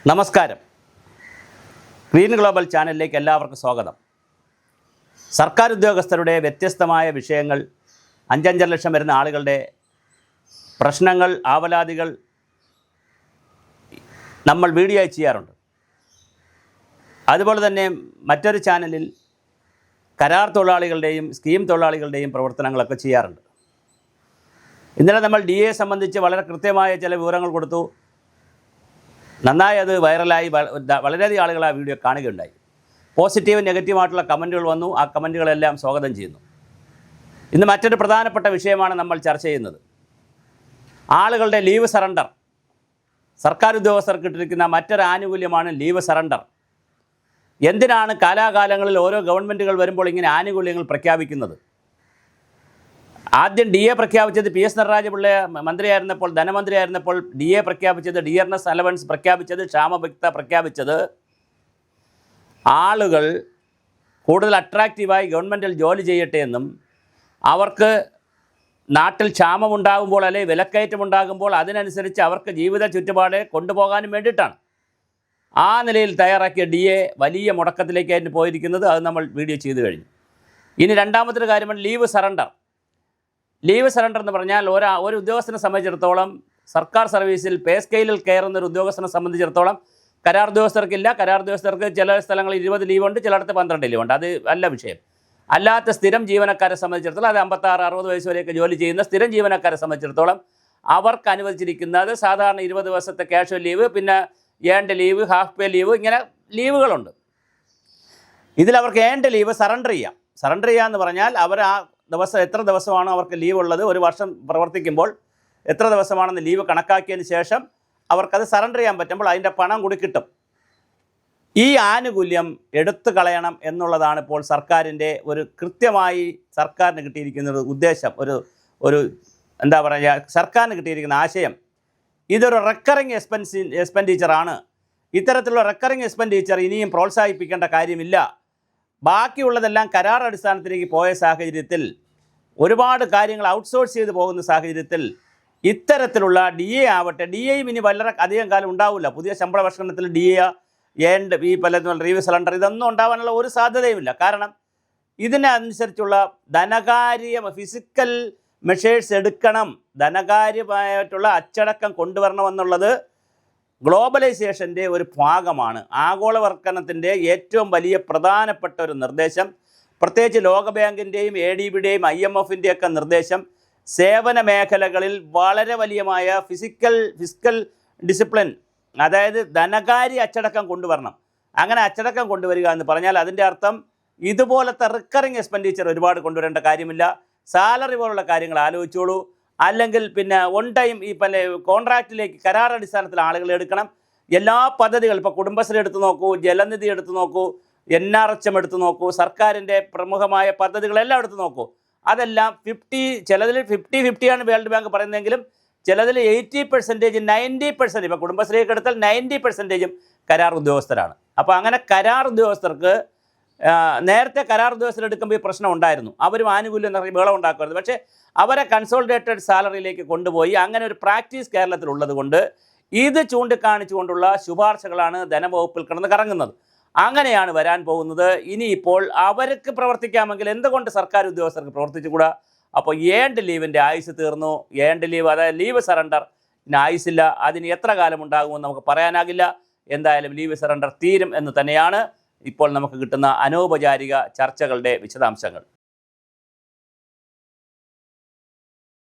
നമസ്കാരം. Green global ചാനലിലേക്ക് എല്ലാവർക്കും സ്വാഗതം. സർക്കാർ ഉദ്യോഗസ്ഥരുടെ വ്യത്യസ്തമായ വിഷയങ്ങൾ, 5-5 ലക്ഷം വരുന്ന ആളുകളുടെ പ്രശ്നങ്ങൾ, ആവലാതികൾ നമ്മൾ വീഡിയോ ചെയ്യാറുണ്ട്. അതുപോലെ തന്നെ മറ്റൊരു ചാനലിൽ കരാർ തൊഴിലാളികളുടെയും സ്കീം തൊഴിലാളികളുടെയും പ്രവർത്തനങ്ങളൊക്കെ ചെയ്യാറുണ്ട്. ഇന്നലെ നമ്മൾ DA സംബന്ധിച്ച് വളരെ കൃത്യമായ ചില വിവരങ്ങൾ കൊടുത്തു. നന്നായി അത് വൈറലായി, വളരെയധികം ആളുകൾ ആ വീഡിയോ കാണുകയുണ്ടായി. പോസിറ്റീവ് നെഗറ്റീവായിട്ടുള്ള കമൻറ്റുകൾ വന്നു. ആ കമൻറ്റുകളെല്ലാം സ്വാഗതം ചെയ്യുന്നു. ഇന്ന് മറ്റൊരു പ്രധാനപ്പെട്ട വിഷയമാണ് നമ്മൾ ചർച്ച ചെയ്യുന്നത്. ആളുകളുടെ ലീവ് സറണ്ടർ. സർക്കാർ ഉദ്യോഗസ്ഥർക്ക് ഇട്ടിരിക്കുന്ന മറ്റൊരു ആനുകൂല്യമാണ് ലീവ് സറണ്ടർ. എന്തിനാണ് കാലാകാലങ്ങളിൽ ഓരോ ഗവൺമെൻറ്റുകൾ വരുമ്പോൾ ഇങ്ങനെ ആനുകൂല്യങ്ങൾ പ്രഖ്യാപിക്കുന്നത്? ആദ്യം DA പ്രഖ്യാപിച്ചത് PS നടരാജപിള്ള മന്ത്രിയായിരുന്നപ്പോൾ, ധനമന്ത്രിയായിരുന്നപ്പോൾ DA പ്രഖ്യാപിച്ചത്, ഡിയർനെസ് അലവൻസ് പ്രഖ്യാപിച്ചത്, ക്ഷാമബത്ത പ്രഖ്യാപിച്ചത് ആളുകൾ കൂടുതൽ അട്രാക്റ്റീവായി ഗവൺമെൻറ്റിൽ ജോലി ചെയ്യട്ടെ എന്നും അവർക്ക് നാട്ടിൽ ക്ഷാമമുണ്ടാകുമ്പോൾ അല്ലെങ്കിൽ വിലക്കയറ്റമുണ്ടാകുമ്പോൾ അതിനനുസരിച്ച് അവർക്ക് ജീവിത ചുറ്റുപാട് കൊണ്ടുപോകാനും വേണ്ടിയിട്ടാണ്. ആ നിലയിൽ തയ്യാറാക്കിയ DA വലിയ മുടക്കത്തിലേക്കായിരുന്നു പോയിരിക്കുന്നത്. അത് നമ്മൾ വീഡിയോ ചെയ്തു കഴിഞ്ഞു. ഇനി രണ്ടാമത്തെ കാര്യമാണ് ലീവ് സറണ്ടർ. ലീവ് സറണ്ടർ എന്ന് പറഞ്ഞാൽ ഒരു ഉദ്യോഗസ്ഥനെ സംബന്ധിച്ചിടത്തോളം, സർക്കാർ സർവീസിൽ പേ സ്കെയിലിൽ കയറുന്നൊരു ഉദ്യോഗസ്ഥനെ സംബന്ധിച്ചിടത്തോളം കരാർ ഉദ്യോഗസ്ഥർക്കില്ല. കരാർ ഉദ്യോഗസ്ഥർക്ക് ചില സ്ഥലങ്ങളിൽ 20 ലീവുണ്ട്, ചിലയിടത്ത് 12 ലീവുണ്ട്. അത് അല്ല വിഷയം. അല്ലാത്ത സ്ഥിരം ജീവനക്കാരെ സംബന്ധിച്ചിടത്തോളം, അത് 56-60 വയസ്സ് വരെയൊക്കെ ജോലി ചെയ്യുന്ന സ്ഥിരം ജീവനക്കാരെ സംബന്ധിച്ചിടത്തോളം അവർക്ക് അനുവദിച്ചിരിക്കുന്നത് സാധാരണ 20 ദിവസത്തെ ക്യാഷ്വൽ ലീവ്, പിന്നെ ഏൺഡ് ലീവ്, ഹാഫ് പേ ലീവ്, ഇങ്ങനെ ലീവുകളുണ്ട്. ഇതിൽ അവർക്ക് ഏൺഡ് ലീവ് സറണ്ടർ ചെയ്യാം. സറണ്ടർ ചെയ്യാന്ന് പറഞ്ഞാൽ അവർ ആ ദിവസം എത്ര ദിവസമാണോ അവർക്ക് ലീവ് ഉള്ളത്, ഒരു വർഷം പ്രവർത്തിക്കുമ്പോൾ എത്ര ദിവസമാണെന്ന് ലീവ് കണക്കാക്കിയതിന് ശേഷം അവർക്കത് സറണ്ടർ ചെയ്യാൻ പറ്റുമ്പോൾ അതിൻ്റെ പണം കൂടി കിട്ടും. ഈ ആനുകൂല്യം എടുത്തു കളയണം എന്നുള്ളതാണ് ഇപ്പോൾ സർക്കാരിൻ്റെ ഒരു കൃത്യമായി സർക്കാരിന് കിട്ടിയിരിക്കുന്ന ഒരു ഉദ്ദേശം, ഒരു എന്താ പറയുക, സർക്കാരിന് കിട്ടിയിരിക്കുന്ന ആശയം. ഇതൊരു റെക്കറിങ് എക്സ്പെൻഡിച്ചറാണ്. ഇത്തരത്തിലുള്ള റെക്കറിങ് എക്സ്പെൻഡിച്ചർ ഇനിയും പ്രോത്സാഹിപ്പിക്കേണ്ട കാര്യമില്ല. ബാക്കിയുള്ളതെല്ലാം കരാർ അടിസ്ഥാനത്തിലേക്ക് പോയ സാഹചര്യത്തിൽ, ഒരുപാട് കാര്യങ്ങൾ ഔട്ട്സോഴ്സ് ചെയ്ത് പോകുന്ന സാഹചര്യത്തിൽ ഇത്തരത്തിലുള്ള DA ആവട്ടെ, DAയും ഇനി വളരെ അധികം കാലം ഉണ്ടാവില്ല. പുതിയ ശമ്പള പരിഷ്കരണത്തിൽ DA ഏൻഡ് ഈ പലതും ലീവ് സറണ്ടർ ഇതൊന്നും ഉണ്ടാവാനുള്ള ഒരു സാധ്യതയുമില്ല. കാരണം ഇതിനനുസരിച്ചുള്ള ധനകാര്യ ഫിസിക്കൽ മെഷേഴ്സ് എടുക്കണം, ധനകാര്യമായിട്ടുള്ള അച്ചടക്കം കൊണ്ടുവരണമെന്നുള്ളത് ഗ്ലോബലൈസേഷൻ്റെ ഒരു ഭാഗമാണ്. ആഗോളവൽക്കരണത്തിൻ്റെ ഏറ്റവും വലിയ പ്രധാനപ്പെട്ട ഒരു നിർദ്ദേശം, പ്രത്യേകിച്ച് ലോകബാങ്കിൻ്റെയും ADBയുടെയും IMFൻ്റെയൊക്കെ നിർദ്ദേശം, സേവന മേഖലകളിൽ വളരെ വലിയമായ ഫിസിക്കൽ ഡിസിപ്ലിൻ, അതായത് ധനകാര്യ അച്ചടക്കം കൊണ്ടുവരണം. അങ്ങനെ അച്ചടക്കം കൊണ്ടുവരിക എന്ന് പറഞ്ഞാൽ അതിൻ്റെ അർത്ഥം ഇതുപോലത്തെ റിക്കറിങ് എക്സ്പെൻഡിച്ചർ ഒരുപാട് കൊണ്ടുവരേണ്ട കാര്യമില്ല. സാലറി പോലുള്ള കാര്യങ്ങൾ ആലോചിച്ചോളൂ. അല്ലെങ്കിൽ പിന്നെ ഓൺ ടൈം ഈ പല കോൺട്രാക്റ്റിലേക്ക് കരാർ അടിസ്ഥാനത്തിൽ ആളുകളെ എടുക്കണം. എല്ലാ പദ്ധതികളും, ഇപ്പോൾ കുടുംബശ്രീ എടുത്തു നോക്കൂ, ജലനിധി എടുത്തു നോക്കൂ, NRHM എടുത്തു നോക്കൂ, സർക്കാരിൻ്റെ പ്രമുഖമായ പദ്ധതികളെല്ലാം എടുത്തു നോക്കൂ. അതെല്ലാം ചിലതിൽ 50-50 വേൾഡ് ബാങ്ക് പറയുന്നതെങ്കിലും ചിലതിൽ 80%, 90%, ഇപ്പോൾ കുടുംബശ്രീയൊക്കെ എടുത്താൽ 90%ഉം കരാർ ഉദ്യോഗസ്ഥരാണ്. അപ്പോൾ അങ്ങനെ കരാർ ഉദ്യോഗസ്ഥർക്ക് നേരത്തെ കരാർ ഉദ്യോഗസ്ഥർ എടുക്കുമ്പോൾ ഈ പ്രശ്നം ഉണ്ടായിരുന്നു. അവരും ആനുകൂല്യം നിറഞ്ഞ് ബഹളം ഉണ്ടാക്കരുത്. പക്ഷേ അവരെ കൺസോളിഡേറ്റഡ് സാലറിയിലേക്ക് കൊണ്ടുപോയി. അങ്ങനെ ഒരു പ്രാക്ടീസ് കേരളത്തിലുള്ളത് കൊണ്ട് ഇത് ചൂണ്ടിക്കാണിച്ചുകൊണ്ടുള്ള ശുപാർശകളാണ് ധനവകുപ്പിൽ കിടന്ന് കറങ്ങുന്നത്. അങ്ങനെയാണ് വരാൻ പോകുന്നത്. ഇനിയിപ്പോൾ അവർക്ക് പ്രവർത്തിക്കാമെങ്കിൽ എന്തുകൊണ്ട് സർക്കാർ ഉദ്യോഗസ്ഥർക്ക് പ്രവർത്തിച്ചുകൂടാ? അപ്പോൾ ഏൺഡ് ലീവിൻ്റെ ആയുസ് തീർന്നു. ഏൺഡ് ലീവ്, അതായത് ലീവ് സറണ്ടർ ആയുസില്ല. അതിന് എത്ര കാലം ഉണ്ടാകുമെന്ന് നമുക്ക് പറയാനാകില്ല. എന്തായാലും ലീവ് സറണ്ടർ തീരും എന്ന് തന്നെയാണ് ഇപ്പോൾ നമുക്ക് കിട്ടുന്ന അനൗപചാരിക ചർച്ചകളുടെ വിശദാംശങ്ങൾ.